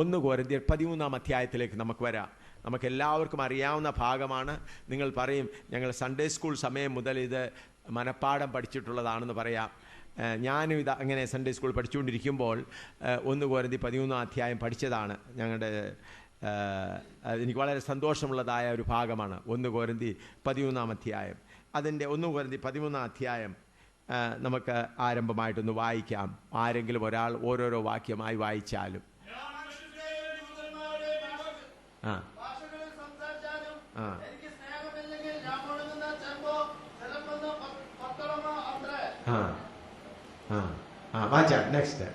1 കൊരിന്ത്യർ 13 അധ്യായത്തിലേക്ക് നമുക്ക് വരാം. നമുക്കെല്ലാവർക്കും അറിയാവുന്ന ഭാഗമാണ്. നിങ്ങൾ പറയും ഞങ്ങൾ സൺഡേ സ്കൂൾ സമയം മുതൽ ഇത് മനപ്പാഠം പഠിച്ചിട്ടുള്ളതാണെന്ന് പറയാം. ഞാനും ഇത് അങ്ങനെ സൺഡേ സ്കൂൾ പഠിച്ചുകൊണ്ടിരിക്കുമ്പോൾ 1 കൊരിന്ത്യർ 13 അധ്യായം പഠിച്ചതാണ്. ഞങ്ങളുടെ എനിക്ക് വളരെ സന്തോഷമുള്ളതായ ഒരു ഭാഗമാണ് 1 കൊരിന്ത്യർ 13 അധ്യായം. അതിൻ്റെ 1 കൊരിന്ത്യർ 13 അധ്യായം നമുക്ക് ആരംഭമായിട്ടൊന്ന് വായിക്കാം. ആരെങ്കിലും ഒരാൾ ഓരോരോ വാക്യമായി വായിച്ചാലും. നെക്സ്റ്റ്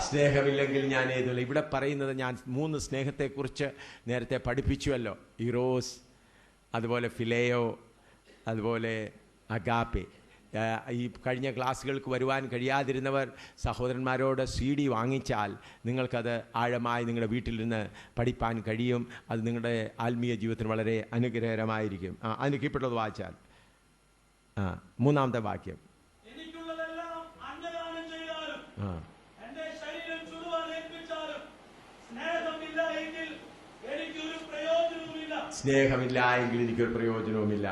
സ്നേഹമില്ലെങ്കിൽ ഞാൻ ഏതുമില്ല. ഇവിടെ പറയുന്നത് ഞാൻ 3 സ്നേഹത്തെക്കുറിച്ച് നേരത്തെ പഠിപ്പിച്ചുവല്ലോ. ഇറോസ്, അതുപോലെ ഫിലേയോ, അതുപോലെ അഗാപ്പെ. ഈ കഴിഞ്ഞ ക്ലാസ്സുകൾക്ക് വരുവാൻ കഴിയാതിരുന്നവർ സഹോദരന്മാരോട് CD വാങ്ങിച്ചാൽ നിങ്ങൾക്കത് ആഴമായി നിങ്ങളുടെ വീട്ടിൽ നിന്ന് പഠിപ്പാൻ കഴിയും. അത് നിങ്ങളുടെ ആത്മീയ ജീവിതത്തിന് വളരെ അനുഗ്രഹകരമായിരിക്കും. അതിന് കീഴ്പ്പെട്ടുള്ളത് വായിച്ചാൽ 3-ാമത്തെ വാക്യം. സ്നേഹമില്ല എങ്കിൽ എനിക്കൊരു പ്രയോജനവുമില്ല.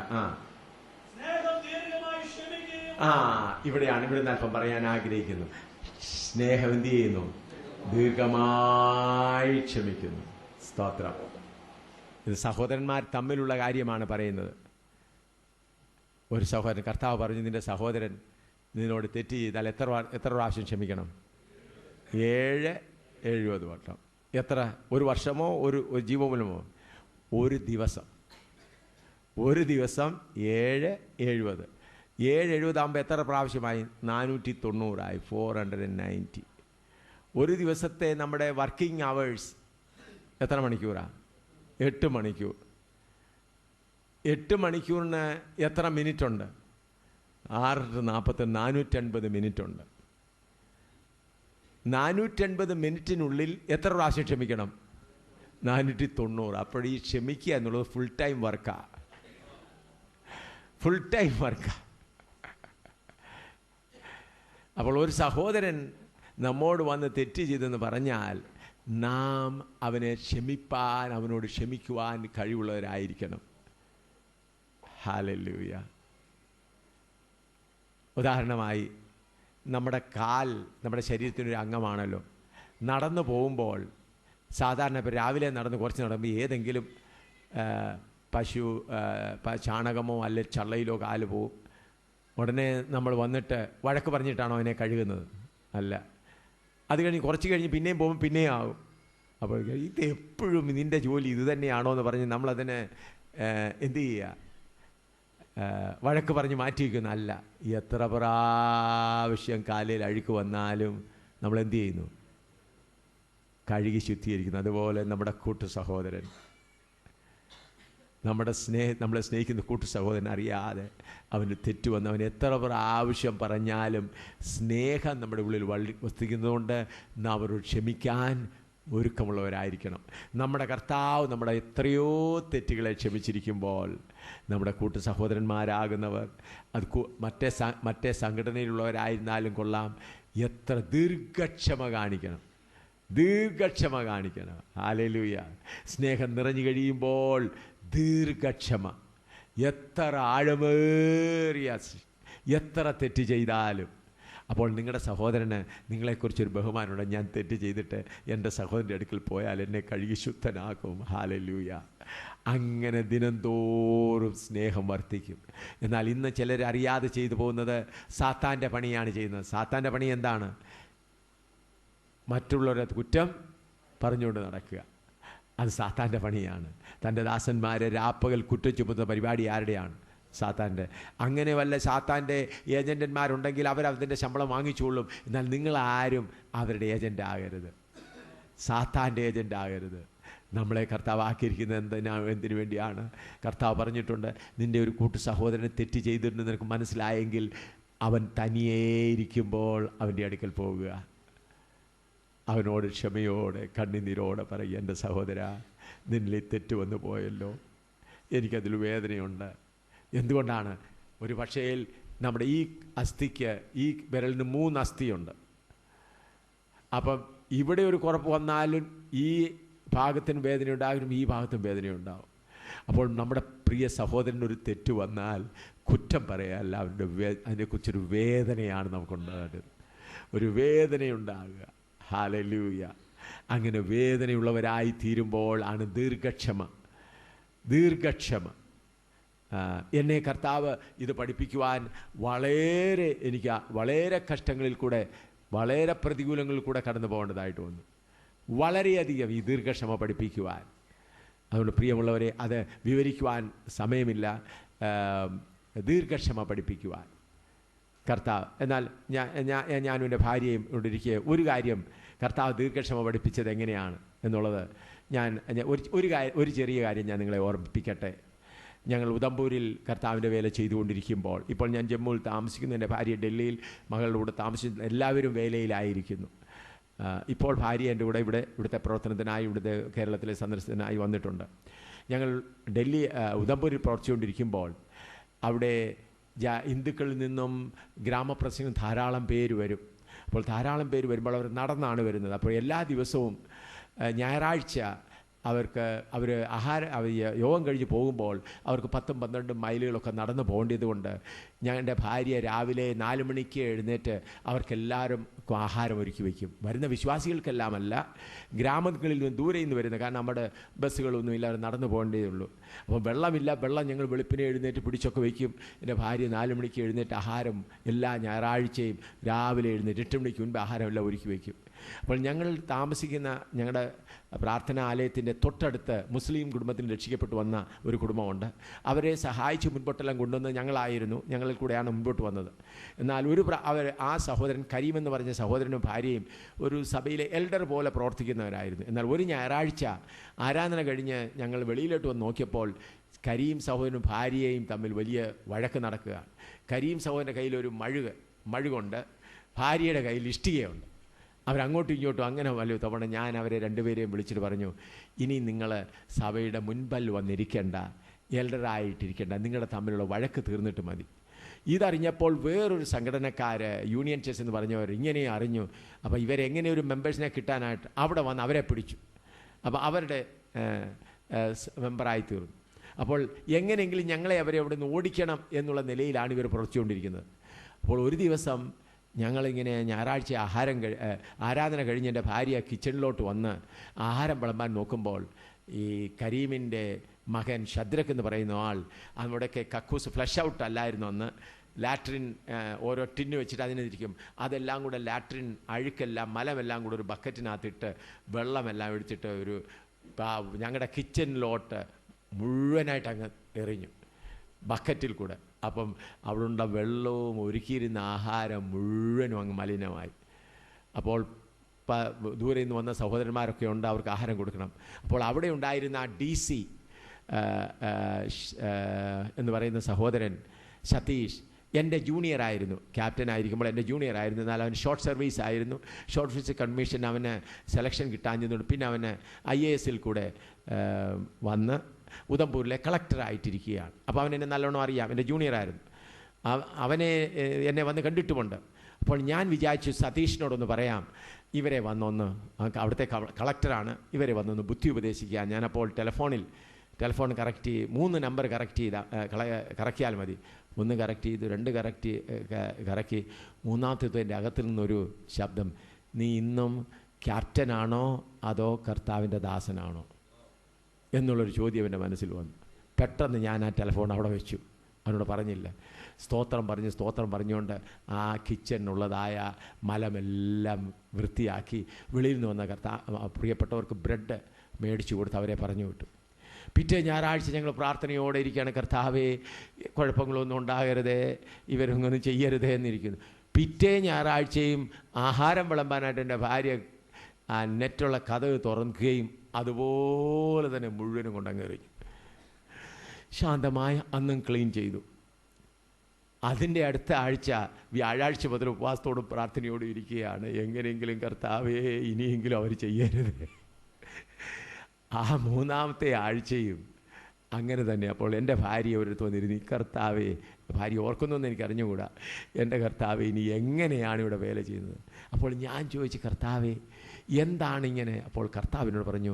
ഇവിടെ നിന്ന് അല്പം പറയാൻ ആഗ്രഹിക്കുന്നു. സ്നേഹം എന്ത് ചെയ്യുന്നു? ദീർഘമായി ക്ഷമിക്കുന്നു. സ്തോത്രം. ഇത് സഹോദരന്മാർ തമ്മിലുള്ള കാര്യമാണ് പറയുന്നത്. ഒരു സഹോദരൻ, കർത്താവ് പറഞ്ഞു, നിന്റെ സഹോദരൻ നിന്നോട് തെറ്റ് ചെയ്താൽ എത്ര പ്രാവശ്യം ക്ഷമിക്കണം? 70 വട്ടം. എത്ര? 1 വർഷമോ ഒരു ജീവമൂലമോ? ഒരു ദിവസം 770. 770 ആകുമ്പോൾ എത്ര പ്രാവശ്യമായി? 490 490. ഒരു ദിവസത്തെ നമ്മുടെ വർക്കിംഗ് അവേഴ്സ് എത്ര മണിക്കൂറാണ്? 8 മണിക്കൂർ. 8 മണിക്കൂറിന് എത്ര മിനിറ്റ് ഉണ്ട്? 6-40 480 മിനിറ്റ് ഉണ്ട്. 480 മിനിറ്റിനുള്ളിൽ എത്ര പ്രാവശ്യം ക്ഷമിക്കണം? 490. അപ്പോൾ ഈ ക്ഷമിക്കുക എന്നുള്ളത് ഫുൾ ടൈം വർക്കാണ്. ഫുൾ ടൈം വർക്കാണ്. അപ്പോൾ ഒരു സഹോദരൻ നമ്മോട് വന്ന് തെറ്റ് ചെയ്തെന്ന് പറഞ്ഞാൽ നാം അവനെ ക്ഷമിപ്പാൻ, അവനോട് ക്ഷമിക്കുവാൻ കഴിവുള്ളവരായിരിക്കണം. ഹല്ലേലൂയ. ഉദാഹരണമായി, നമ്മുടെ കാൽ നമ്മുടെ ശരീരത്തിനൊരു അംഗമാണല്ലോ. നടന്നു പോകുമ്പോൾ സാധാരണ ഇപ്പോൾ രാവിലെ നടന്ന് കുറച്ച് നടക്കുമ്പോൾ ഏതെങ്കിലും പശു ചാണകമോ അല്ലെങ്കിൽ ചള്ളയിലോ കാല് പോവും. ഉടനെ നമ്മൾ വന്നിട്ട് വഴക്ക് പറഞ്ഞിട്ടാണോ അതിനെ കഴുകുന്നത്? അല്ല. അത് കഴിഞ്ഞ് കുറച്ച് കഴിഞ്ഞ് പിന്നെയും പോകുമ്പോൾ പിന്നെയും ആകും. അപ്പോൾ ഇത് എപ്പോഴും നിൻ്റെ ജോലി ഇത് തന്നെയാണോ എന്ന് പറഞ്ഞ് നമ്മളതിനെ എന്ത് ചെയ്യുക? വഴക്ക് പറഞ്ഞ് മാറ്റി വയ്ക്കുന്നു. അല്ല, എത്ര പ്രാവശ്യം കാലിൽ അഴുക്ക് വന്നാലും നമ്മൾ എന്ത് ചെയ്യുന്നു? കഴുകി ശുദ്ധീകരിക്കുന്നു. അതുപോലെ നമ്മുടെ കൂട്ടു സഹോദരൻ, നമ്മളെ സ്നേഹിക്കുന്ന കൂട്ടു സഹോദരൻ അറിയാതെ അവന് തെറ്റ് വന്ന് അവൻ എത്ര പ്രാവശ്യം പറഞ്ഞാലും സ്നേഹം നമ്മുടെ ഉള്ളിൽ വസിക്കുന്നതുകൊണ്ട് നാം അവരോട് ക്ഷമിക്കാൻ ഒരുക്കമുള്ളവരായിരിക്കണം. നമ്മുടെ കർത്താവ് നമ്മുടെ എത്രയോ തെറ്റുകളെ ക്ഷമിച്ചിരിക്കുമ്പോൾ നമ്മുടെ കൂട്ടു സഹോദരന്മാരാകുന്നവർ അത് മറ്റേ സംഘടനയിലുള്ളവരായിരുന്നാലും കൊള്ളാം, എത്ര ദീർഘക്ഷമ കാണിക്കണം. ഹല്ലേലൂയ. സ്നേഹം നിറഞ്ഞു കഴിയുമ്പോൾ ദീർഘക്ഷമ. എത്ര ആഴമേറിയ എത്ര തെറ്റ് ചെയ്താലും. അപ്പോൾ നിങ്ങളുടെ സഹോദരന് നിങ്ങളെക്കുറിച്ചൊരു ബഹുമാനമുണ്ട്. ഞാൻ തെറ്റ് ചെയ്തിട്ട് എൻ്റെ സഹോദരൻ്റെ അടുക്കൽ പോയാൽ എന്നെ കഴുകി ശുദ്ധനാക്കും. ഹല്ലേലൂയ. അങ്ങനെ ദിനംതോറും സ്നേഹം വർദ്ധിക്കും. എന്നാൽ ഇന്ന് ചിലർ അറിയാതെ ചെയ്തു പോകുന്നത് സാത്താൻ്റെ പണിയാണ് ചെയ്യുന്നത്. സാത്താൻ്റെ പണി എന്താണ്? മറ്റുള്ളവരുടെ കുറ്റം പറഞ്ഞുകൊണ്ട് നടക്കുക. അത് സാത്താൻ്റെ പണിയാണ്. തൻ്റെ ദാസന്മാരെ രാപ്പകൽ കുറ്റം ചുമത്തുന്ന പരിപാടി ആരുടെയാണ്? സാത്താൻ്റെ. അങ്ങനെ വല്ല സാത്താൻ്റെ ഏജൻറ്റന്മാരുണ്ടെങ്കിൽ അവരതിൻ്റെ ശമ്പളം വാങ്ങിച്ചോളും. എന്നാൽ നിങ്ങളാരും അവരുടെ ഏജൻ്റ് ആകരുത്, സാത്താൻ്റെ ഏജൻ്റ് ആകരുത്. നമ്മളെ കർത്താവ് ആക്കിയിരിക്കുന്നത് എന്തിനു വേണ്ടിയാണ്? കർത്താവ് പറഞ്ഞിട്ടുണ്ട്, നിൻ്റെ ഒരു കൂട്ടു സഹോദരനെ തെറ്റ് ചെയ്തിട്ടുണ്ട് നിനക്ക് മനസ്സിലായെങ്കിൽ അവൻ തനിയേയിരിക്കുമ്പോൾ അവൻ്റെ അടുക്കൽ പോകുക. അവനോട് ക്ഷമയോടെ കണ്ണുനീരോടെ പറയും, എൻ്റെ സഹോദര, നിന്നിൽ തെറ്റ് വന്നു പോയല്ലോ, എനിക്കതിൽ വേദനയുണ്ട്. എന്തുകൊണ്ടാണ്? ഒരു പക്ഷേ നമ്മുടെ ഈ അസ്ഥിക്ക്, ഈ വിരലിന് 3 അസ്ഥിയുണ്ട്. അപ്പം ഇവിടെ ഒരു കുറപ്പ് വന്നാലും ഈ ഭാഗത്തിന് വേദനയുണ്ടാകും, ഈ ഭാഗത്തും വേദനയുണ്ടാകും. അപ്പോൾ നമ്മുടെ പ്രിയ സഹോദരനൊരു തെറ്റ് വന്നാൽ കുറ്റം പറയാല്ല, അതിനെക്കുറിച്ചൊരു വേദനയാണ് നമുക്കുണ്ടാകുന്നത്. ഒരു വേദനയുണ്ടാകുക. ഹല്ലേലൂയ. അങ്ങനെ വേദനയുള്ളവരായി തീരുമ്പോൾ ആണ് ദീർഘക്ഷമ. എന്നെ കർത്താവ് ഇത് പഠിപ്പിക്കുവാൻ വളരെ കഷ്ടങ്ങളിൽ കൂടെ, വളരെ പ്രതികൂലങ്ങളിൽ കൂടെ കടന്നു പോകേണ്ടതായിട്ട് വന്നു. വളരെയധികം ഈ ദീർഘക്ഷമ പഠിപ്പിക്കുവാൻ. അതുകൊണ്ട് പ്രിയമുള്ളവരെ, അത് വിവരിക്കുവാൻ സമയമില്ല. ദീർഘക്ഷമ പഠിപ്പിക്കുവാൻ കർത്താവ്. എന്നാൽ ഞാനും എൻ്റെ ഭാര്യയും ഇരിക്കെ ഒരു കാര്യം കർത്താവ് ദീർഘക്ഷമ പഠിപ്പിച്ചത് എങ്ങനെയാണ് എന്നുള്ളത് ഒരു ചെറിയ കാര്യം ഞാൻ നിങ്ങളെ ഓർമ്മിപ്പിക്കട്ടെ. ഞങ്ങൾ ഉദംപൂരിൽ കർത്താവിൻ്റെ വേല ചെയ്തുകൊണ്ടിരിക്കുമ്പോൾ, ഇപ്പോൾ ഞാൻ ജമ്മുവിൽ താമസിക്കുന്നു, എൻ്റെ ഭാര്യ ഡൽഹിയിൽ മകളുടെ കൂടെ താമസിക്കുന്നു, എല്ലാവരും വേലയിലായിരിക്കുന്നു. ഇപ്പോൾ ഭാര്യ എൻ്റെ കൂടെ ഇവിടുത്തെ പ്രവർത്തനത്തിനായി, ഇവിടുത്തെ കേരളത്തിലെ സന്ദർശനത്തിനായി വന്നിട്ടുണ്ട്. ഞങ്ങൾ ഉദംപൂരിൽ പ്രവർത്തിച്ചുകൊണ്ടിരിക്കുമ്പോൾ അവിടെ ഹിന്ദുക്കളിൽ നിന്നും ഗ്രാമപ്രദേശങ്ങളിൽ ധാരാളം പേര് വരും. അപ്പോൾ ധാരാളം പേര് വരുമ്പോൾ അവർ നടന്നാണ് വരുന്നത്. അപ്പോൾ എല്ലാ ദിവസവും ഞായറാഴ്ച അവർ യോഗം കഴിഞ്ഞ് പോകുമ്പോൾ അവർക്ക് 10-12 മൈലുകളൊക്കെ നടന്നു പോകേണ്ടത് കൊണ്ട് എൻ്റെ ഭാര്യ രാവിലെ 4 മണിക്ക് എഴുന്നേറ്റ് അവർക്കെല്ലാവരും ആഹാരം ഒരുക്കി വയ്ക്കും. വരുന്ന വിശ്വാസികൾക്കെല്ലാമല്ല, ഗ്രാമങ്ങളിൽ നിന്ന് ദൂരെ നിന്ന് വരുന്നത്. കാരണം നമ്മുടെ ബസ്സുകളൊന്നും ഇല്ലാതെ നടന്നു പോകേണ്ടതേ ഉള്ളൂ. അപ്പോൾ വെള്ളം ഞങ്ങൾ വെളുപ്പിനെ എഴുന്നേറ്റ് പിടിച്ചൊക്കെ വയ്ക്കും. എൻ്റെ ഭാര്യ 4 മണിക്ക് എഴുന്നേറ്റ് ആഹാരം എല്ലാ ഞായറാഴ്ചയും രാവിലെ എഴുന്നേറ്റ് 8 മണിക്ക് മുൻപ് ആഹാരം എല്ലാം ഒരുക്കി വയ്ക്കും. അപ്പോൾ ഞങ്ങൾ താമസിക്കുന്ന ഞങ്ങളുടെ പ്രാർത്ഥനാലയത്തിൻ്റെ തൊട്ടടുത്ത് മുസ്ലിം കുടുംബത്തിന് രക്ഷിക്കപ്പെട്ടു വന്ന ഒരു കുടുംബമുണ്ട്. അവരെ സഹായിച്ച് മുൻപോട്ടെല്ലാം കൊണ്ടുവന്നത് ഞങ്ങളിൽ കൂടെയാണ് മുൻപോട്ട് വന്നത്. എന്നാൽ ആ സഹോദരൻ കരീം എന്ന് പറഞ്ഞ സഹോദരനും ഭാര്യയും ഒരു സഭയിലെ എൽഡർ പോലെ പ്രവർത്തിക്കുന്നവരായിരുന്നു. എന്നാൽ ഒരു ഞായറാഴ്ച ആരാധന കഴിഞ്ഞ് ഞങ്ങൾ വെളിയിലോട്ട് വന്ന് നോക്കിയപ്പോൾ കരീം സഹോദരനും ഭാര്യയും തമ്മിൽ വലിയ വഴക്ക് നടക്കുകയാണ്. കരീം സഹോദരൻ്റെ കയ്യിലൊരു മഴുകുണ്ട്, ഭാര്യയുടെ കയ്യിൽ ഇഷ്ടികയുണ്ട്. അവരങ്ങോട്ടും ഇങ്ങോട്ടും അങ്ങനെ വലിയ തവണ ഞാൻ അവരെ രണ്ടുപേരെയും വിളിച്ചിട്ട് പറഞ്ഞു, ഇനി നിങ്ങൾ സഭയുടെ മുൻപിൽ വന്നിരിക്കേണ്ട, എൽഡറായിട്ടിരിക്കേണ്ട, നിങ്ങളുടെ തമ്മിലുള്ള വഴക്ക് തീർന്നിട്ട് മതി. ഇതറിഞ്ഞപ്പോൾ വേറൊരു യൂണിയൻ ചെസ് എന്ന് പറഞ്ഞവർ ഇങ്ങനെ അറിഞ്ഞു. അപ്പോൾ ഇവരെങ്ങനെ ഒരു മെമ്പേഴ്സിനെ കിട്ടാനായിട്ട് അവിടെ വന്ന് അവരെ പിടിച്ചു. അപ്പോൾ അവരുടെ മെമ്പറായി തീർന്നു. അപ്പോൾ എങ്ങനെയെങ്കിലും ഞങ്ങളെ അവരെ അവിടെ നിന്ന് ഓടിക്കണം എന്നുള്ള നിലയിലാണ് ഇവർ പ്രവർത്തിച്ചുകൊണ്ടിരിക്കുന്നത്. അപ്പോൾ ഒരു ദിവസം ഞങ്ങളിങ്ങനെ ഞായറാഴ്ച ആരാധന കഴിഞ്ഞ് എൻ്റെ ഭാര്യ കിച്ചണിലോട്ട് വന്ന് ആഹാരം വിളമ്പാൻ നോക്കുമ്പോൾ ഈ കരീമിൻ്റെ മകൻ ഷദ്രക്ക് എന്ന് പറയുന്ന ആൾ അവിടെയൊക്കെ കക്കൂസ് ഫ്ലഷ് ഔട്ട് അല്ലായിരുന്നു അന്ന്, ലാട്രിൻ ഓരോ ടിന്ന് വെച്ചിട്ട് അതിനിരിക്കും, അതെല്ലാം കൂടെ ലാട്രിൻ അഴുക്കെല്ലാം മലമെല്ലാം കൂടെ ഒരു ബക്കറ്റിനകത്തിട്ട് വെള്ളമെല്ലാം എടുത്തിട്ട് ഞങ്ങളുടെ കിച്ചണിലോട്ട് മുഴുവനായിട്ട് അങ്ങ് എറിഞ്ഞു ബക്കറ്റിൽ കൂടെ. അപ്പം അവിടെയുള്ള വെള്ളവും ഒരുക്കിയിരുന്ന ആഹാരം മുഴുവനും അങ്ങ് മലിനമായി. അപ്പോൾ ദൂരെ നിന്ന് വന്ന സഹോദരന്മാരൊക്കെ ഉണ്ട്, അവർക്ക് ആഹാരം കൊടുക്കണം. അപ്പോൾ അവിടെ ഉണ്ടായിരുന്ന ആ DC എന്ന് പറയുന്ന സഹോദരൻ സതീഷ് എൻ്റെ ജൂനിയറായിരുന്നു, ക്യാപ്റ്റനായിരിക്കുമ്പോൾ എൻ്റെ ജൂനിയറായിരുന്നു. എന്നാൽ അവൻ ഷോർട്ട് സർവീസ് ആയിരുന്നു. ഷോർട്ട് സർവീസ് കമ്മീഷൻ അവന് സെലക്ഷൻ കിട്ടാഞ്ഞതുകൊണ്ട് പിന്നെ അവന് IAS കൂടെ വന്ന് ഉദംപൂരിലെ കളക്ടറായിട്ടിരിക്കുകയാണ്. അപ്പോൾ അവനെന്നെ നല്ലോണം അറിയാം, എൻ്റെ ജൂനിയറായിരുന്നു. എന്നെ വന്ന് കണ്ടിട്ടുമുണ്ട്. അപ്പോൾ ഞാൻ വിചാരിച്ചു സതീഷിനോടൊന്ന് പറയാം, ഇവരെ വന്നൊന്ന്, അവിടുത്തെ കളക്ടറാണ്, ഇവരെ വന്നൊന്ന് ബുദ്ധി ഉപദേശിക്കുക. ഞാനപ്പോൾ ടെലിഫോൺ കറക്റ്റ് 3 നമ്പർ കറക്കിയാൽ മതി. 1 കറക്റ്റ് ചെയ്തു, 2 കറക്കി, 3-ാമത്തെ എൻ്റെ അകത്തു നിന്നൊരു ശബ്ദം, നീ ഇന്നും ക്യാപ്റ്റനാണോ അതോ കർത്താവിൻ്റെ ദാസനാണോ എന്നുള്ളൊരു ചോദ്യം എൻ്റെ മനസ്സിൽ വന്നു. പെട്ടെന്ന് ഞാൻ ആ ടെലിഫോൺ അവിടെ വെച്ചു, അവനോട് പറഞ്ഞില്ല. സ്തോത്രം പറഞ്ഞുകൊണ്ട് ആ കിച്ചണിനുള്ളതായ മലമെല്ലാം വൃത്തിയാക്കി വെളിയിൽ നിന്ന് വന്ന പ്രിയപ്പെട്ടവർക്ക് ബ്രെഡ് മേടിച്ചു കൊടുത്ത് അവരെ പറഞ്ഞു വിട്ടു. പിറ്റേ ഞായറാഴ്ച ഞങ്ങൾ പ്രാർത്ഥനയോടെ ഇരിക്കുകയാണ്, കർത്താവേ കുഴപ്പങ്ങളൊന്നും ഉണ്ടാകരുതേ, ഇവരൊന്നും ചെയ്യരുതേ എന്നിരിക്കുന്നു. പിറ്റേ ഞായറാഴ്ചയും ആഹാരം വിളമ്പാനായിട്ട് എൻ്റെ ഭാര്യ ആ നെറ്റുള്ള കതക് തുറക്കുകയും അതുപോലെ തന്നെ മുഴുവനും കൊണ്ടങ്ങെറിഞ്ഞു. ശാന്തമായി അന്നും ക്ലീൻ ചെയ്തു. അതിൻ്റെ അടുത്ത ആഴ്ച വ്യാഴാഴ്ച മുതൽ ഉപവാസത്തോടും പ്രാർത്ഥനയോടും ഇരിക്കുകയാണ്, എങ്ങനെയെങ്കിലും കർത്താവേ ഇനിയെങ്കിലും അവർ ചെയ്യരുത്. ആ 3-ാമത്തെ ആഴ്ചയും അങ്ങനെ തന്നെ. അപ്പോൾ എൻ്റെ ഭാര്യ ഒരിടത്ത് വന്നിരുന്നു, ഈ കർത്താവേ, ഭാര്യ ഓർക്കുന്നൊന്നും എനിക്ക് അറിഞ്ഞുകൂടാ, എൻ്റെ കർത്താവേ ഇനി എങ്ങനെയാണ് ഇവിടെ വേല ചെയ്യുന്നത്? അപ്പോൾ ഞാൻ ചോദിച്ചു, കർത്താവേ എന്താണിങ്ങനെ? അപ്പോൾ കർത്താവിനോട് പറഞ്ഞു,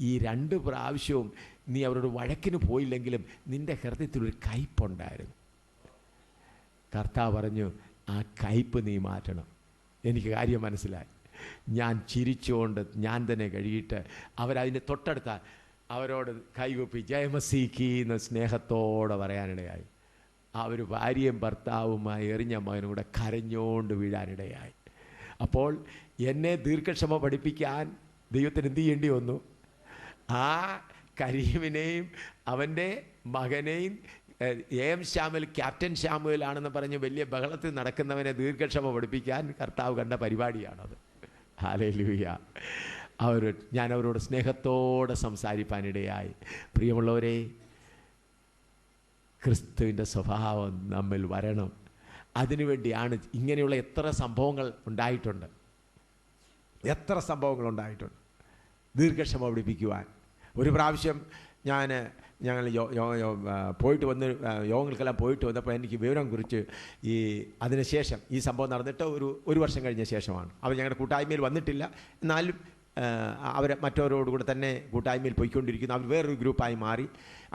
ഈ 2 പ്രാവശ്യവും നീ അവരോട് വഴക്കിന് പോയില്ലെങ്കിലും നിൻ്റെ ഹൃദയത്തിലൊരു കയ്പുണ്ടായിരുന്നു. കർത്താവ് പറഞ്ഞു, ആ കയ്പ് നീ മാറ്റണം. എനിക്ക് കാര്യം മനസ്സിലായി. ഞാൻ ചിരിച്ചുകൊണ്ട് ഞാൻ തന്നെ കഴിയിട്ട് അവരതിൻ്റെ തൊട്ടടുത്ത അവരോട് കൈകൊപ്പി ജയമസീക്കി എന്ന് സ്നേഹത്തോടെ പറയാനിടയായി. അവർ ഭാര്യയും ഭർത്താവുമായി എറിഞ്ഞ മകനും കൂടെ കരഞ്ഞുകൊണ്ട് വീഴാനിടയായി. അപ്പോൾ എന്നെ ദീർഘക്ഷമ പഠിപ്പിക്കാൻ ദൈവത്തിന് എന്ത് ചെയ്യേണ്ടി വന്നു? ആ കരീമിനെയും അവൻ്റെ മകനെയും AM ശ്യാമുൽ ക്യാപ്റ്റൻ ശ്യാമുലാണെന്ന് പറഞ്ഞ് വലിയ ബഹളത്തിൽ നടക്കുന്നവനെ ദീർഘക്ഷമ പഠിപ്പിക്കാൻ കർത്താവ് കണ്ട പരിപാടിയാണത്. ഹല്ലേലൂയ. ഞാൻ അവരോട് സ്നേഹത്തോടെ സംസാരിപ്പാനിടയായി. പ്രിയമുള്ളവരെ, ക്രിസ്തുവിൻ്റെ സ്വഭാവം നമ്മിൽ വരണം. അതിനുവേണ്ടിയാണ് ഇങ്ങനെയുള്ള എത്ര സംഭവങ്ങൾ ഉണ്ടായിട്ടുണ്ട്, ദീർഘക്ഷമ പഠിപ്പിക്കുവാൻ. ഒരു പ്രാവശ്യം ഞങ്ങൾ പോയിട്ട് വന്ന് യോഗങ്ങൾക്കെല്ലാം പോയിട്ട് വന്നപ്പോൾ എനിക്ക് വിവരം കുറിച്ച് അതിനുശേഷം ഈ സംഭവം നടന്നിട്ട് ഒരു വർഷം കഴിഞ്ഞ ശേഷമാണ്. അവർ ഞങ്ങളുടെ കൂട്ടായ്മയിൽ വന്നിട്ടില്ല, എന്നാലും അവർ മറ്റവരോടുകൂടെ തന്നെ കൂട്ടായ്മയിൽ പോയിക്കൊണ്ടിരിക്കുന്നു. അവർ വേറൊരു ഗ്രൂപ്പായി മാറി.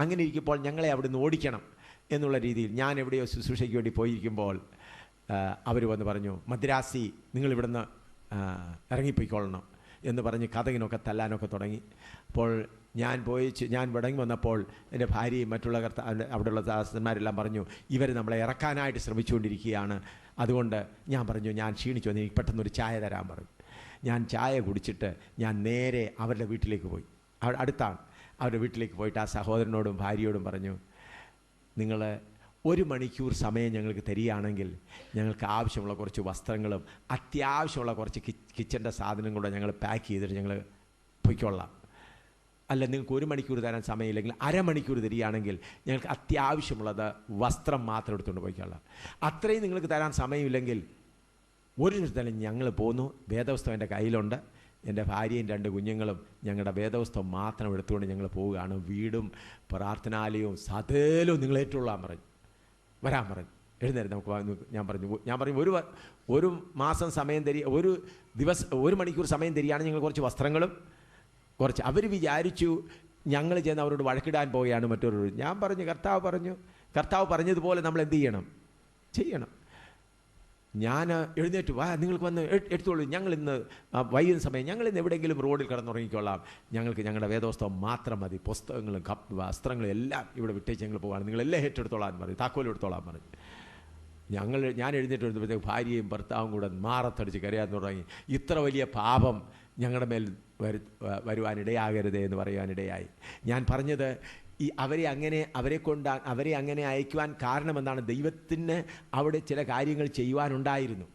അങ്ങനെ ഇരിക്കുമ്പോൾ ഞങ്ങളെ അവിടുന്ന് ഓടിക്കണം എന്നുള്ള രീതിയിൽ ഞാൻ എവിടെയോ ശുശ്രൂഷയ്ക്ക് വേണ്ടി പോയിരിക്കുമ്പോൾ അവർ വന്ന് പറഞ്ഞു, മദ്രാസി നിങ്ങളിവിടുന്ന് ഇറങ്ങിപ്പോയിക്കൊള്ളണം എന്ന് പറഞ്ഞ് കഥകിനൊക്കെ തല്ലാനൊക്കെ തുടങ്ങി. അപ്പോൾ ഞാൻ മടങ്ങി വന്നപ്പോൾ എൻ്റെ ഭാര്യയും മറ്റുള്ള അവിടെയുള്ള ദാസന്മാരെല്ലാം പറഞ്ഞു, ഇവർ നമ്മളെ ഇറക്കാനായിട്ട് ശ്രമിച്ചുകൊണ്ടിരിക്കുകയാണ്. അതുകൊണ്ട് ഞാൻ പറഞ്ഞു, ഞാൻ ക്ഷീണിച്ചു വന്ന് എനിക്ക് പെട്ടെന്നൊരു ചായ തരാൻ പറഞ്ഞു. ഞാൻ ചായ കുടിച്ചിട്ട് ഞാൻ നേരെ അവരുടെ വീട്ടിലേക്ക് പോയി. അടുത്താണ്. അവരുടെ വീട്ടിലേക്ക് പോയിട്ട് ആ സഹോദരനോടും ഭാര്യയോടും പറഞ്ഞു, നിങ്ങൾ 1 മണിക്കൂർ സമയം ഞങ്ങൾക്ക് തരികയാണെങ്കിൽ ഞങ്ങൾക്ക് ആവശ്യമുള്ള കുറച്ച് വസ്ത്രങ്ങളും അത്യാവശ്യമുള്ള കുറച്ച് കിച്ചൻ്റെ സാധനങ്ങളും കൂടെ ഞങ്ങൾ പാക്ക് ചെയ്തിട്ട് ഞങ്ങൾ പൊയ്ക്കൊള്ളാം. അല്ല, നിങ്ങൾക്ക് 1 മണിക്കൂർ തരാൻ സമയമില്ലെങ്കിൽ അരമണിക്കൂർ തരികയാണെങ്കിൽ ഞങ്ങൾക്ക് അത്യാവശ്യമുള്ളത് വസ്ത്രം മാത്രം എടുത്തുകൊണ്ട് പോയിക്കൊള്ളാം. അത്രയും നിങ്ങൾക്ക് തരാൻ സമയമില്ലെങ്കിൽ ഒരു സ്ഥലം ഞങ്ങൾ പോന്നു. വേദപുസ്തകം എൻ്റെ കയ്യിലുണ്ട്. എൻ്റെ ഭാര്യയും 2 കുഞ്ഞുങ്ങളും ഞങ്ങളുടെ വേദപുസ്തകം മാത്രം എടുത്തുകൊണ്ട് ഞങ്ങൾ പോവുകയാണ്. വീടും പ്രാർത്ഥനാലയവും സകലവും നിങ്ങളേറ്റുകൊള്ളാൻ പറഞ്ഞു, വരാൻ പറഞ്ഞു. എഴുന്നേരം നമുക്ക് ഞാൻ പറഞ്ഞു ഒരു മാസം സമയം ഒരു ദിവസം 1 മണിക്കൂർ സമയം തരികയാണ്. ഞങ്ങൾ കുറച്ച് വസ്ത്രങ്ങളും കുറച്ച് അവർ വിചാരിച്ചു ഞങ്ങൾ ചെന്ന് അവരോട് വഴക്കിടാൻ പോവുകയാണ് മറ്റൊരു. ഞാൻ പറഞ്ഞു, കർത്താവ് പറഞ്ഞതുപോലെ നമ്മൾ എന്ത് ചെയ്യണം. ഞാൻ എഴുന്നേറ്റ്, വാ നിങ്ങൾക്ക് വന്ന് എടുത്തോളൂ, ഞങ്ങൾ ഇന്ന് വൈകുന്ന സമയം ഞങ്ങൾ ഇന്ന് എവിടെയെങ്കിലും റോഡിൽ കിടന്നുറങ്ങിക്കൊള്ളാം, ഞങ്ങൾക്ക് ഞങ്ങളുടെ വേദപുസ്തകം മാത്രം മതി, പുസ്തകങ്ങളും വസ്ത്രങ്ങളും എല്ലാം ഇവിടെ വിട്ടേച്ച് ഞങ്ങൾ പോകാണ്, നിങ്ങളെല്ലാം ഏറ്റെടുത്തോളാൻ പറഞ്ഞു, താക്കോലും എടുത്തോളാൻ പറഞ്ഞു. ഞാൻ എഴുന്നേറ്റ് വരുമ്പോഴത്തേക്ക് ഭാര്യയും ഭർത്താവും കൂടെ മാറത്തടിച്ച് കരയാൻ തുടങ്ങി. ഇത്ര വലിയ പാപം ഞങ്ങളുടെ മേൽ വരുവാനിടയാകരുതേ എന്ന് പറയുവാനിടയായി. ഞാൻ പറഞ്ഞത് അവരെ അങ്ങനെ അയക്കുവാൻ കാരണമെന്താണ്? ദൈവത്തിന് അവിടെ ചില കാര്യങ്ങൾ ചെയ്യുവാനുണ്ടായിരുന്നു.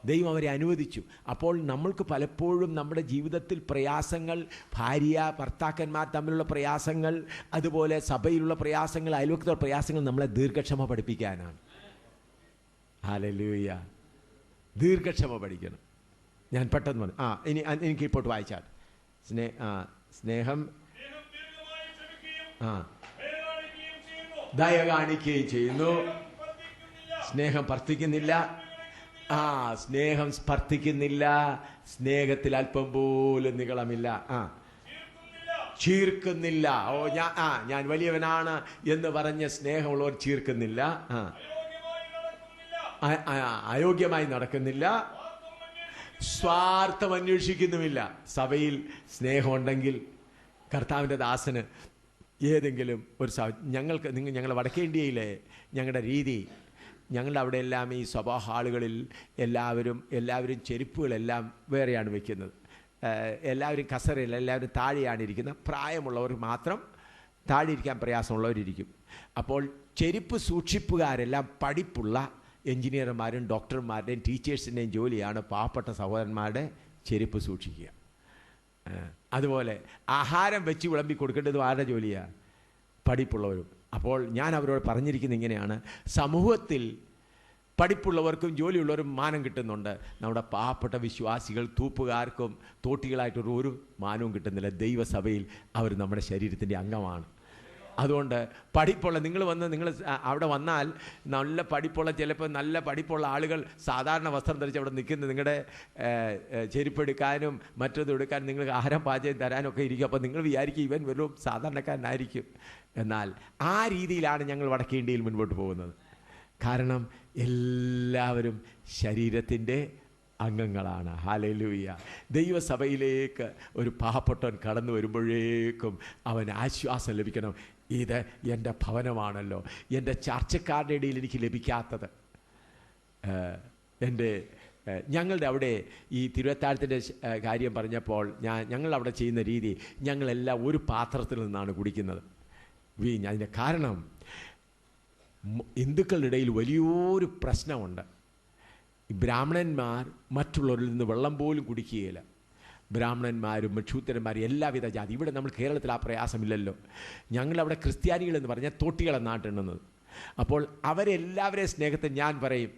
ദൈവം അവരെ അനുവദിച്ചു. അപ്പോൾ നമ്മൾക്ക് പലപ്പോഴും നമ്മുടെ ജീവിതത്തിൽ പ്രയാസങ്ങൾ, ഭാര്യ ഭർത്താക്കന്മാർ തമ്മിലുള്ള പ്രയാസങ്ങൾ, അതുപോലെ സഭയിലുള്ള പ്രയാസങ്ങൾ, അയൽവക്കത്തുള്ള പ്രയാസങ്ങൾ നമ്മളെ ദീർഘക്ഷമ പഠിപ്പിക്കാനാണ്. ഹല്ലേലൂയ. ദീർഘക്ഷമ പഠിക്കണം. ഞാൻ പെട്ടെന്ന് പറഞ്ഞു. ഇനി എനിക്ക് ഇപ്പോട്ട് വായിച്ചാൽ സ്നേഹം ദയ കാണിക്കുകയും ചെയ്യുന്നു. സ്നേഹം സ്പർദ്ധിക്കുന്നില്ല. സ്നേഹം സ്പർദ്ധിക്കുന്നില്ല. സ്നേഹത്തിൽ അല്പം പോലും നികളമില്ല. ചീർക്കുന്നില്ല. ഞാൻ വലിയവനാണ് എന്ന് പറഞ്ഞ് സ്നേഹമുള്ളവർ ചീർക്കുന്നില്ല. അയോഗ്യമായി നടക്കുന്നില്ല. സ്വാർത്ഥം അന്വേഷിക്കുന്നുമില്ല. സഭയിൽ സ്നേഹമുണ്ടെങ്കിൽ കർത്താവിൻ്റെ ദാസന് ഏതെങ്കിലും ഒരു ഞങ്ങൾ വടക്കേ ഇന്ത്യയിലെ ഞങ്ങളുടെ രീതി, ഞങ്ങളുടെ അവിടെ എല്ലാം ഈ സഭാ ഹാളുകളിൽ എല്ലാവരും ചെരുപ്പുകളെല്ലാം വേറെയാണ് വയ്ക്കുന്നത്. എല്ലാവരും കസേരയിൽ, എല്ലാവരും താഴെയാണ് ഇരിക്കുന്നത്. പ്രായമുള്ളവർ മാത്രം താഴെ ഇരിക്കാൻ പ്രയാസമുള്ളവരിയ്ക്കും. അപ്പോൾ ചെരുപ്പ് സൂക്ഷിപ്പുകാരെല്ലാം പഠിപ്പുള്ള എൻജിനീയർമാരും ഡോക്ടർമാരുടെയും ടീച്ചേഴ്സിൻ്റെയും ജോലിയാണ് പാവപ്പെട്ട സഹോദരന്മാരുടെ ചെരുപ്പ് സൂക്ഷിക്കുക. അതുപോലെ ആഹാരം വെച്ച് വിളമ്പി കൊടുക്കേണ്ടത് ആരുടെ ജോലിയാണ്? പഠിപ്പുള്ളവരും. അപ്പോൾ ഞാൻ അവരോട് പറഞ്ഞിരിക്കുന്നത് ഇങ്ങനെയാണ്: സമൂഹത്തിൽ പഠിപ്പുള്ളവർക്കും ജോലിയുള്ളവരും മാനം കിട്ടുന്നുണ്ട്. നമ്മുടെ പാവപ്പെട്ട വിശ്വാസികൾ തൂപ്പുകാർക്കും തോട്ടികളായിട്ടൊരു മാനവും കിട്ടുന്നില്ല. ദൈവസഭയിൽ അവർ നമ്മുടെ ശരീരത്തിൻ്റെ അംഗമാണ്. അതുകൊണ്ട് പഠിപ്പുള്ള നിങ്ങൾ അവിടെ വന്നാൽ നല്ല പഠിപ്പുള്ള, ചിലപ്പോൾ നല്ല പഠിപ്പുള്ള ആളുകൾ സാധാരണ വസ്ത്രം ധരിച്ച് അവിടെ നിൽക്കുന്നത് നിങ്ങളുടെ ചെരുപ്പെടുക്കാനും മറ്റൊന്നും എടുക്കാനും നിങ്ങൾക്ക് ആഹാരം പാചകം തരാനൊക്കെ ഇരിക്കും. അപ്പോൾ നിങ്ങൾ വിചാരിക്കും ഇവൻ വെറും സാധാരണക്കാരനായിരിക്കും. എന്നാൽ ആ രീതിയിലാണ് ഞങ്ങൾ വടക്കേ ഇന്ത്യയിൽ മുൻപോട്ട് പോകുന്നത്. കാരണം എല്ലാവരും ശരീരത്തിൻ്റെ അംഗങ്ങളാണ്. ഹല്ലേലൂയ. ദൈവസഭയിലേക്ക് ഒരു പാവപ്പെട്ടവൻ കടന്നു വരുമ്പോഴേക്കും അവൻ ആശ്വാസം ലഭിക്കണം. ഇത് എൻ്റെ ഭവനമാണല്ലോ, എൻ്റെ ചർച്ചക്കാരുടെ ഇടയിൽ എനിക്ക് ലഭിക്കാത്തത്. ഞങ്ങളുടെ അവിടെ ഈ തിരുവത്താഴത്തിൻ്റെ കാര്യം പറഞ്ഞപ്പോൾ ഞങ്ങളവിടെ ചെയ്യുന്ന രീതി, ഞങ്ങളെല്ലാം ഒരു പാത്രത്തിൽ നിന്നാണ് കുടിക്കുന്നത്. അതിൻ്റെ കാരണം ഹിന്ദുക്കളുടെ ഇടയിൽ വലിയൊരു പ്രശ്നമുണ്ട്. ബ്രാഹ്മണന്മാർ മറ്റുള്ളവരിൽ നിന്ന് വെള്ളം പോലും കുടിക്കുകയില്ല. ബ്രാഹ്മണന്മാരും ക്ഷൂദ്രന്മാരും എല്ലാവിധ ജാതി. ഇവിടെ നമ്മൾ കേരളത്തിൽ ആ പ്രയാസമില്ലല്ലോ. ഞങ്ങളവിടെ ക്രിസ്ത്യാനികളെന്ന് പറഞ്ഞാൽ തോട്ടികളെന്നാണ് എണ്ണുന്നത്. അപ്പോൾ അവരെല്ലാവരെയും സ്നേഹത്തെ ഞാൻ പറയും,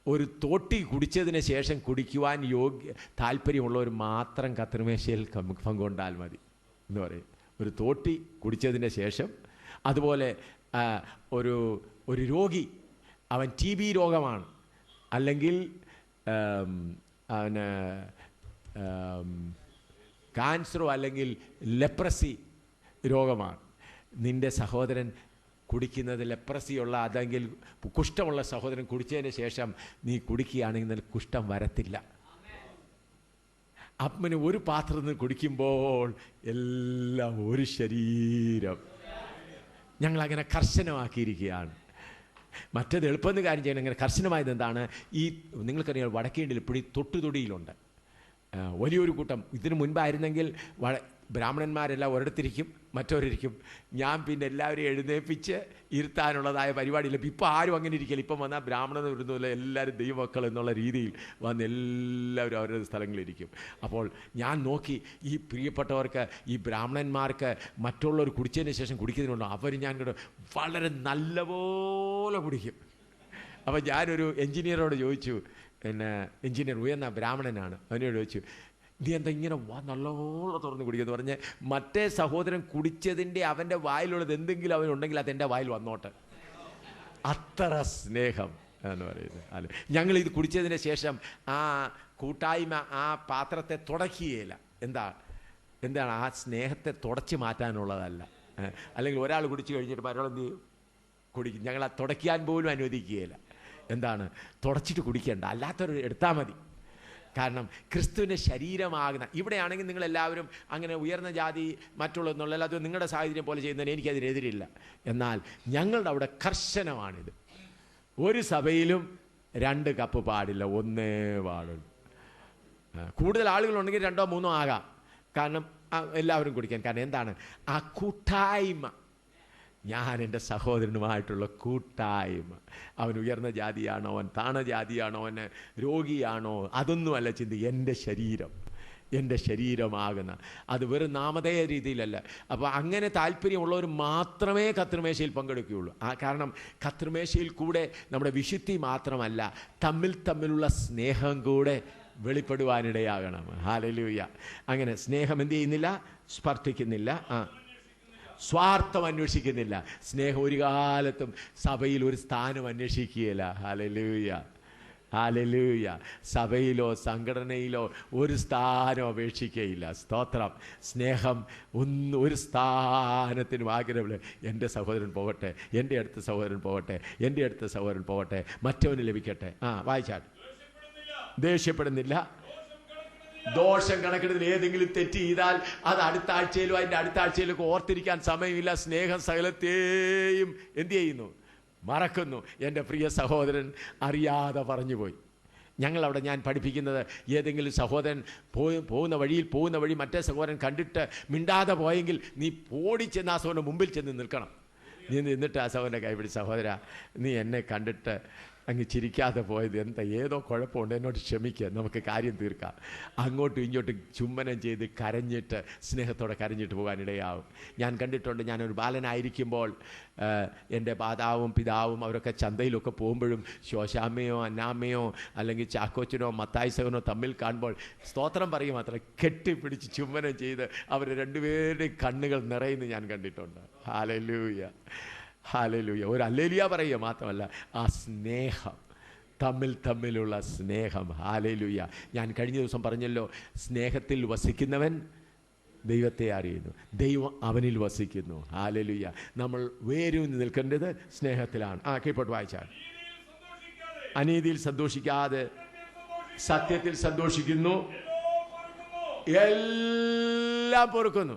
ഒരു തോട്ടി കുടിച്ചതിന് ശേഷം കുടിക്കുവാൻ താല്പര്യമുള്ളവർ മാത്രം കത്രിമേശയിൽ പങ്കുകൊണ്ടാൽ മതി എന്ന് പറയും. ഒരു തോട്ടി കുടിച്ചതിന് ശേഷം, അതുപോലെ ഒരു രോഗി, അവൻ TB രോഗമാണ്, അല്ലെങ്കിൽ അവന് ക്യാൻസറോ അല്ലെങ്കിൽ ലെപ്രസി രോഗമാണ്, നിൻ്റെ സഹോദരൻ കുടിക്കുന്നത് ലെപ്രസിയുള്ള അല്ലെങ്കിൽ കുഷ്ഠമുള്ള സഹോദരൻ കുടിച്ചതിന് ശേഷം നീ കുടിക്കുകയാണെങ്കിൽ നിനക്ക് കുഷ്ഠം വരത്തില്ല. അപ്പന് ഒരു പാത്രത്തിൽ നിന്ന് കുടിക്കുമ്പോൾ എല്ലാം ഒരു ശരീരം. ഞങ്ങളങ്ങനെ കർശനമാക്കിയിരിക്കുകയാണ്. മറ്റേത് എളുപ്പമെന്ന് കാര്യം ചെയ്യണം. ഇങ്ങനെ കർശനമായത് എന്താണ്? ഈ നിങ്ങൾക്കറിയാം, വടക്കേ ഇന്ത്യയിൽ ഇപ്പോഴും തൊട്ടുതൊടിയിലുണ്ട് വലിയൊരു കൂട്ടം. ഇതിനു മുൻപായിരുന്നെങ്കിൽ ബ്രാഹ്മണന്മാരെല്ലാം ഒരിടത്തിരിക്കും, മറ്റവരിരിക്കും. ഞാൻ പിന്നെ എല്ലാവരെയും എഴുന്നേൽപ്പിച്ച് ഇരുത്താനുള്ളതായ പരിപാടിയില്ല. ഇപ്പോൾ ആരും അങ്ങനെ ഇരിക്കില്ല. ഇപ്പം വന്നാൽ ബ്രാഹ്മണൻ വരുന്നില്ല, എല്ലാവരും ദൈവമക്കൾ എന്നുള്ള രീതിയിൽ വന്ന് എല്ലാവരും അവരുടെ സ്ഥലങ്ങളിലിരിക്കും. അപ്പോൾ ഞാൻ നോക്കി, ഈ പ്രിയപ്പെട്ടവർക്ക്, ഈ ബ്രാഹ്മണന്മാർക്ക് മറ്റുള്ളവർ കുടിച്ചതിന് ശേഷം കുടിക്കുന്നതിനുണ്ടോ, അവർ ഞാൻ വളരെ നല്ലപോലെ കുടിക്കും. അപ്പോൾ ഞാനൊരു എൻജിനീയറോട് ചോദിച്ചു, എൻജിനീയർ ഉയർന്ന ബ്രാഹ്മണനാണ്, അവനോട് ചോദിച്ചു, നീ എന്താ ഇങ്ങനെ നല്ലോണം തുറന്ന് കുടിക്കുമെന്ന് പറഞ്ഞ്, മറ്റേ സഹോദരൻ കുടിച്ചതിൻ്റെ അവൻ്റെ വായിലുള്ളത് എന്തെങ്കിലും അവനുണ്ടെങ്കിൽ അതെൻ്റെ വായിൽ വന്നോട്ടെ. അത്ര സ്നേഹം എന്ന് പറയുന്നത്. അല്ല, ഞങ്ങളിത് കുടിച്ചതിന് ശേഷം ആ കൂട്ടായ്മ ആ പാത്രത്തെ തുടയ്ക്കുകയില്ല. എന്താണ് ആ സ്നേഹത്തെ തുടച്ച് മാറ്റാനുള്ളതല്ല. അല്ലെങ്കിൽ ഒരാൾ കുടിച്ചു കഴിഞ്ഞിട്ട് മറ്റൊരാളെന്ത് കുടിക്കും, ഞങ്ങൾ ആ തുടയ്ക്കാൻ പോലും അനുവദിക്കുകയില്ല. എന്താണ്, തുടച്ചിട്ട് കുടിക്കേണ്ട, അല്ലാത്തൊരു എടുത്താൽ മതി. കാരണം ക്രിസ്തുവിൻ്റെ ശരീരമാകുന്ന, ഇവിടെയാണെങ്കിൽ നിങ്ങളെല്ലാവരും അങ്ങനെ ഉയർന്ന ജാതി മറ്റുള്ളതെന്നുള്ള, അത് നിങ്ങളുടെ സാഹചര്യം പോലെ ചെയ്യുന്നതിന് എനിക്കതിനെതിരില്ല. എന്നാൽ ഞങ്ങളുടെ അവിടെ കർശനമാണിത്. ഒരു സഭയിലും 2 കപ്പ് പാടില്ല, 1 പാടുള്ളൂ. കൂടുതൽ ആളുകളുണ്ടെങ്കിൽ 2ഓ 3ഓ ആകാം. കാരണം എല്ലാവരും കുടിക്കാൻ. കാരണം എന്താണ്, ആ കൂട്ടായ്മ. ഞാൻ എൻ്റെ സഹോദരനുമായിട്ടുള്ള കൂട്ടായ്മ. അവൻ ഉയർന്ന ജാതിയാണോ, അവൻ താണ ജാതിയാണോ, അവന് രോഗിയാണോ, അതൊന്നുമല്ല ചിന്ത. എൻ്റെ ശരീരമാകുന്ന അത് വെറും നാമധേയ രീതിയിലല്ല. അപ്പോൾ അങ്ങനെ താല്പര്യമുള്ളവർ മാത്രമേ കത്രിമേശയിൽ പങ്കെടുക്കുകയുള്ളൂ. കാരണം കത്രിമേശയിൽ കൂടെ നമ്മുടെ വിശുദ്ധി മാത്രമല്ല, തമ്മിലുള്ള സ്നേഹം കൂടെ വെളിപ്പെടുവാനിടയാകണം. ഹല്ലേലൂയ. അങ്ങനെ സ്നേഹം എന്ത് ചെയ്യുന്നില്ല, സ്പർദ്ധിക്കുന്നില്ല, സ്വാർത്ഥം അന്വേഷിക്കുന്നില്ല. സ്നേഹം ഒരു കാലത്തും സഭയിൽ ഒരു സ്ഥാനം അന്വേഷിക്കുകയില്ല. Hallelujah, hallelujah. സഭയിലോ സംഘടനയിലോ ഒരു സ്ഥാനം അപേക്ഷിക്കുകയില്ല. സ്തോത്രം. സ്നേഹം ഒരു സ്ഥാനത്തിനും ആഗ്രഹമില്ല. എൻ്റെ സഹോദരൻ പോകട്ടെ, എൻ്റെ അടുത്ത സഹോദരൻ പോകട്ടെ, എൻ്റെ അടുത്ത സഹോദരൻ പോകട്ടെ, മറ്റവന് ലഭിക്കട്ടെ. വായിച്ചാൽ ദേഷ്യപ്പെടുന്നില്ല. ദോഷം കണക്കെടുത്തിൽ ഏതെങ്കിലും തെറ്റ് ചെയ്താൽ അത് അടുത്ത ആഴ്ചയിലോ അതിൻ്റെ അടുത്ത ആഴ്ചയിലൊക്കെ ഓർത്തിരിക്കാൻ സമയമില്ല. സ്നേഹം സകലത്തെയും എന്ത് ചെയ്യുന്നു, മറക്കുന്നു. എൻ്റെ പ്രിയ സഹോദരൻ അറിയാതെ പറഞ്ഞുപോയി. ഞങ്ങളവിടെ ഞാൻ പഠിപ്പിക്കുന്നത്, ഏതെങ്കിലും സഹോദരൻ പോകുന്ന വഴി മറ്റേ സഹോദരൻ കണ്ടിട്ട് മിണ്ടാതെ പോയെങ്കിൽ നീ ഓടിച്ചെന്ന് ആ സഹോദരൻ മുമ്പിൽ ചെന്ന് നിൽക്കണം. നീ നിന്നിട്ട് ആ സഹോദരൻ്റെ കൈ പിടിച്ച്, സഹോദര, നീ എന്നെ കണ്ടിട്ട് അങ്ങ് ചിരിക്കാതെ പോയത് എന്താ, ഏതോ കുഴപ്പമുണ്ട്, എന്നോട് ക്ഷമിക്കുക, നമുക്ക് കാര്യം തീർക്കാം. അങ്ങോട്ടും ഇങ്ങോട്ടും ചുംബനം ചെയ്ത് കരഞ്ഞിട്ട് സ്നേഹത്തോടെ കരഞ്ഞിട്ട് പോകാനിടയാവും. ഞാൻ കണ്ടിട്ടുണ്ട്, ഞാനൊരു ബാലനായിരിക്കുമ്പോൾ എൻ്റെ മാതാവും പിതാവും അവരൊക്കെ ചന്തയിലൊക്കെ പോകുമ്പോഴും ശോശാമ്മയോ അന്നാമ്മയോ അല്ലെങ്കിൽ ചാക്കോച്ചനോ മത്തായി സഹനോ തമ്മിൽ കാണുമ്പോൾ സ്തോത്രം പറയും മാത്രം കെട്ടിപ്പിടിച്ച് ചുംബനം ചെയ്ത് അവർ രണ്ടുപേരുടെയും കണ്ണുകൾ നിറയുന്നത് ഞാൻ കണ്ടിട്ടുണ്ട്. Hallelujah, hallelujah. ഒരു ഹല്ലേലൂയ പറയുക മാത്രമല്ല, ആ സ്നേഹം, തമ്മിലുള്ള സ്നേഹം. ഹല്ലേലൂയ. ഞാൻ കഴിഞ്ഞ ദിവസം പറഞ്ഞല്ലോ, സ്നേഹത്തിൽ വസിക്കുന്നവൻ ദൈവത്തെ അറിയുന്നു, ദൈവം അവനിൽ വസിക്കുന്നു. ഹല്ലേലൂയ. നമ്മൾ വേരൂന്നി നിൽക്കേണ്ടത് സ്നേഹത്തിലാണ്. കീഴ്പോട്ട് വായിച്ചാൽ, അനീതിയിൽ സന്തോഷിക്കാതെ സത്യത്തിൽ സന്തോഷിക്കുന്നു, എല്ലാം പൊറുക്കുന്നു.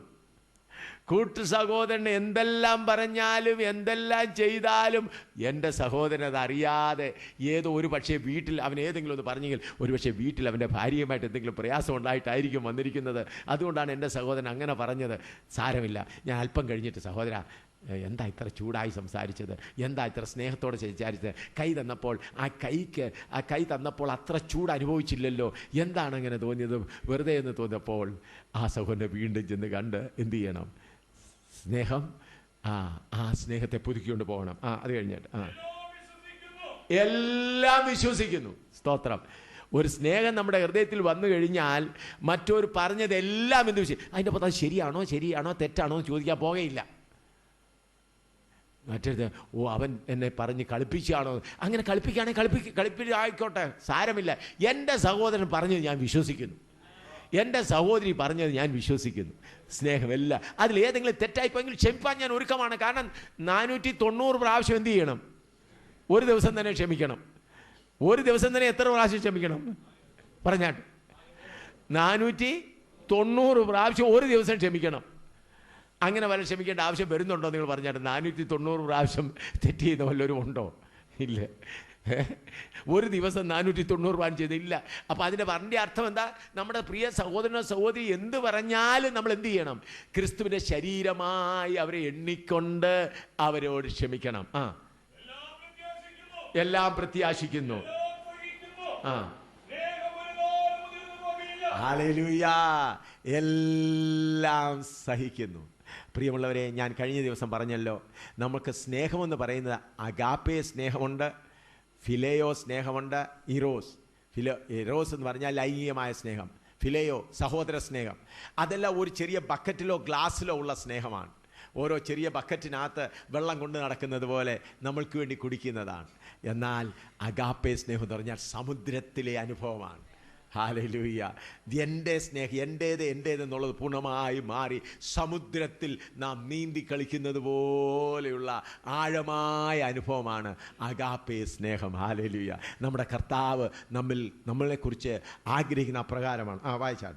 കൂട്ടു സഹോദരൻ എന്തെല്ലാം പറഞ്ഞാലും എന്തെല്ലാം ചെയ്താലും എൻ്റെ സഹോദരൻ അതറിയാതെ ഏതോ ഒരു പക്ഷേ വീട്ടിൽ അവൻ ഏതെങ്കിലും ഒന്ന് പറഞ്ഞെങ്കിൽ ഒരു പക്ഷേ വീട്ടിൽ അവൻ്റെ ഭാര്യയുമായിട്ട് എന്തെങ്കിലും പ്രയാസം ഉണ്ടായിട്ടായിരിക്കും വന്നിരിക്കുന്നത്. അതുകൊണ്ടാണ് എൻ്റെ സഹോദരൻ അങ്ങനെ പറഞ്ഞത്. സാരമില്ല, ഞാൻ അല്പം കഴിഞ്ഞിട്ട് സഹോദര എന്താ ഇത്ര ചൂടായി സംസാരിച്ചത്, എന്താ ഇത്ര സ്നേഹത്തോടെ സംസാരിച്ചത്, കൈ തന്നപ്പോൾ ആ കൈ തന്നപ്പോൾ അത്ര ചൂട് അനുഭവിച്ചില്ലല്ലോ, എന്താണ് അങ്ങനെ തോന്നിയത്, വെറുതെ എന്ന് തോന്നിയപ്പോൾ ആ സഹോദരനെ വീണ്ടും ചെന്ന് കണ്ട് എന്ത് ചെയ്യണം? സ്നേഹം, ആ സ്നേഹത്തെ പുതുക്കിക്കൊണ്ട് പോകണം. അത് കഴിഞ്ഞിട്ട് എല്ലാം വിശ്വസിക്കുന്നു. സ്തോത്രം. ഒരു സ്നേഹം നമ്മുടെ ഹൃദയത്തിൽ വന്നു കഴിഞ്ഞാൽ മറ്റൊരു പറഞ്ഞതെല്ലാം എന്ത് വിശ്വസിക്കും. അതിൻ്റെ പുറത്ത് ശരിയാണോ തെറ്റാണോ എന്ന് ചോദിക്കാൻ പോകയില്ല. മറ്റേത് അവൻ എന്നെ പറഞ്ഞ് കളിപ്പിച്ചാണോ, അങ്ങനെ കളിപ്പിക്കായിക്കോട്ടെ, സാരമില്ല. എൻ്റെ സഹോദരൻ പറഞ്ഞത് ഞാൻ വിശ്വസിക്കുന്നു, എൻ്റെ സഹോദരി പറഞ്ഞത് ഞാൻ വിശ്വസിക്കുന്നു. സ്നേഹമല്ല, അതിലേതെങ്കിലും തെറ്റായിപ്പോയെങ്കിൽ ക്ഷമിപ്പാൻ ഞാൻ ഒരുക്കമാണ്. കാരണം 490 പ്രാവശ്യം എന്ത് ചെയ്യണം? ഒരു ദിവസം തന്നെ ക്ഷമിക്കണം. ഒരു ദിവസം തന്നെ എത്ര പ്രാവശ്യം ക്ഷമിക്കണം പറഞ്ഞാട്ട്? 490 പ്രാവശ്യം ഒരു ദിവസം ക്ഷമിക്കണം. അങ്ങനെ വല്ല ക്ഷമിക്കേണ്ട ആവശ്യം വരുന്നുണ്ടോ നിങ്ങൾ പറഞ്ഞാട്ട്? 490 പ്രാവശ്യം തെറ്റ് ചെയ്യുന്ന വല്ലവരും ഉണ്ടോ? ഇല്ല. ഒരു ദിവസം 490 പ്രാവശ്യം ചെയ്തില്ല. അപ്പം അതിൻ്റെ പറഞ്ഞ അർത്ഥം എന്താ? നമ്മുടെ പ്രിയ സഹോദരനോ സഹോദരി എന്ത് പറഞ്ഞാലും നമ്മൾ എന്ത് ചെയ്യണം? ക്രിസ്തുവിൻ്റെ ശരീരമായി അവരെ എണ്ണിക്കൊണ്ട് അവരോട് ക്ഷമിക്കണം. എല്ലാം പ്രത്യാശിക്കുന്നു. ഹല്ലേലൂയ. എല്ലാം സഹിക്കുന്നു. പ്രിയമുള്ളവരെ, ഞാൻ കഴിഞ്ഞ ദിവസം പറഞ്ഞല്ലോ, നമുക്ക് സ്നേഹമെന്ന് പറയുന്നത് അഗാപ്പേ സ്നേഹമുണ്ട്, ഫിലേയോ സ്നേഹമുണ്ട്, ഇറോസ് എന്ന് പറഞ്ഞാൽ ലൈംഗികമായ സ്നേഹം, ഫിലേയോ സഹോദര സ്നേഹം. അതെല്ലാം ഒരു ചെറിയ ബക്കറ്റിലോ ഗ്ലാസ്സിലോ ഉള്ള സ്നേഹമാണ്. ഓരോ ചെറിയ ബക്കറ്റിനകത്ത് വെള്ളം കൊണ്ട് നടക്കുന്നത് പോലെ നമ്മൾക്ക് വേണ്ടി കുടിക്കുന്നതാണ്. എന്നാൽ അഗാപ്പേ സ്നേഹം എന്ന് പറഞ്ഞാൽ സമുദ്രത്തിലെ അനുഭവമാണ്. ഹല്ലേലൂയ. എൻ്റെ സ്നേഹം എൻ്റേതെന്നുള്ളത് പൂർണ്ണമായി മാറി സമുദ്രത്തിൽ നാം നീന്തി കളിക്കുന്നത് പോലെയുള്ള ആഴമായ അനുഭവമാണ് അഗാപ്പേ സ്നേഹം. ഹല്ലേലൂയ. നമ്മുടെ കർത്താവ് നമ്മളെക്കുറിച്ച് ആഗ്രഹിക്കുന്ന അപ്രകാരമാണ്. വായിച്ചാൽ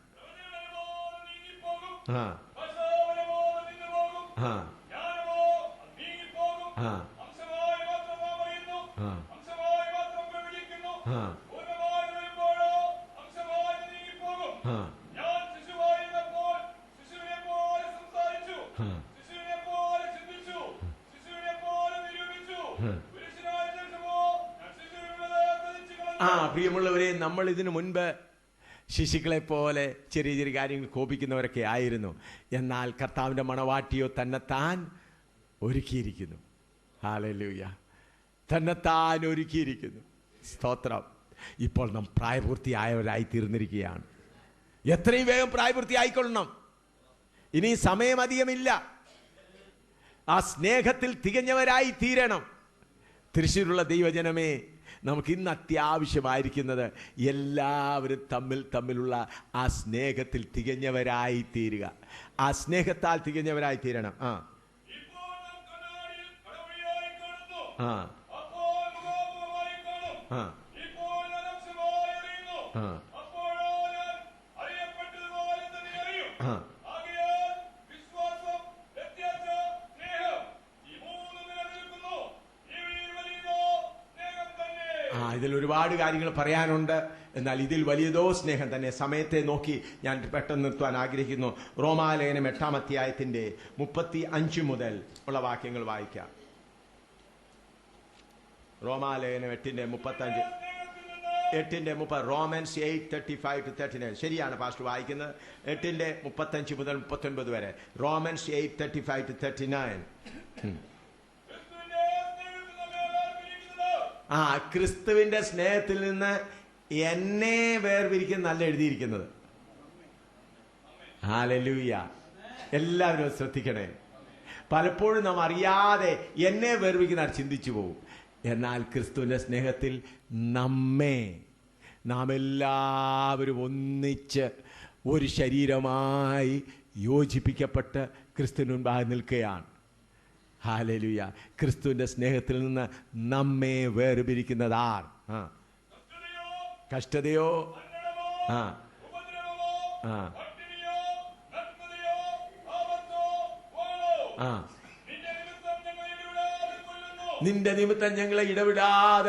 പ്രിയമുള്ളവരെ, നമ്മൾ ഇതിനു മുൻപ് ശിശുക്കളെ പോലെ ചെറിയ ചെറിയ കാര്യങ്ങൾ കോപിക്കുന്നവരൊക്കെ ആയിരുന്നു. എന്നാൽ കർത്താവിൻ്റെ മണവാട്ടിയോ തന്നെത്താൻ ഒരുക്കിയിരിക്കുന്നു. ഹല്ലേലൂയ. തന്നെത്താൻ ഒരുക്കിയിരിക്കുന്നു. സ്തോത്രം. ഇപ്പോൾ നാം പ്രായപൂർത്തിയായവരായി തീർന്നിരിക്കുകയാണ്. എത്രയും വേഗം പ്രായപൂർത്തിയായിക്കൊള്ളണം. ഇനി സമയം അധികമില്ല. ആ സ്നേഹത്തിൽ തികഞ്ഞവരായി തീരണം. തൃശ്ശൂരുള്ള ദൈവജനമേ, നമുക്ക് ഇന്ന് അത്യാവശ്യമായിരിക്കുന്നത് എല്ലാവരും തമ്മിലുള്ള ആ സ്നേഹത്തിൽ തികഞ്ഞവരായി തീരുക. ആ സ്നേഹത്താൽ തികഞ്ഞവരായി തീരണം. ഇതിൽ ഒരുപാട് കാര്യങ്ങൾ പറയാനുണ്ട്. എന്നാൽ ഇതിൽ വലിയതോ സ്നേഹം തന്നെ. സമയത്തെ നോക്കി ഞാൻ പെട്ടെന്ന് നിർത്തുവാൻ ആഗ്രഹിക്കുന്നു. റോമാലേഖനം 8-ാം അധ്യായത്തിന്റെ 35 മുതൽ ഉള്ള വാക്യങ്ങൾ വായിക്കാം. റോമാലേഖനം 8:30 റോമൻസ് 8:35-39. ശരിയാണ് പാസ്റ്റർ വായിക്കുന്നത്. 8:35 മുതൽ 39 വരെ. റോമൻസ് 8:35-39. ക്രിസ്തുവിന്റെ സ്നേഹത്തിൽ നിന്ന് എന്നെ വേർപിരിക്കുന്നല്ല എഴുതിയിരിക്കുന്നത്. ഹല്ലേലൂയ. എല്ലാവരും ശ്രദ്ധിക്കണേ. പലപ്പോഴും നാം അറിയാതെ എന്നെ വേർപിരിക്കുന്ന ചിന്തിച്ചു പോകും. എന്നാൽ ക്രിസ്തുവിന്റെ സ്നേഹത്തിൽ നാം എല്ലാവരും ഒന്നിച്ച് ഒരു ശരീരമായി യോജിപ്പിക്കപ്പെട്ട് ക്രിസ്തുവിന് മുൻപാകെ നിൽക്കുകയാണ്. ഹല്ലേലൂയ. ക്രിസ്തുവിന്റെ സ്നേഹത്തിൽ നിന്ന് നമ്മെ വേർപിരിക്കുന്നത് ആർ? കഷ്ടതയോ, നിന്റെ നിമിത്തം ഞങ്ങളെ ഇടവിടാതെ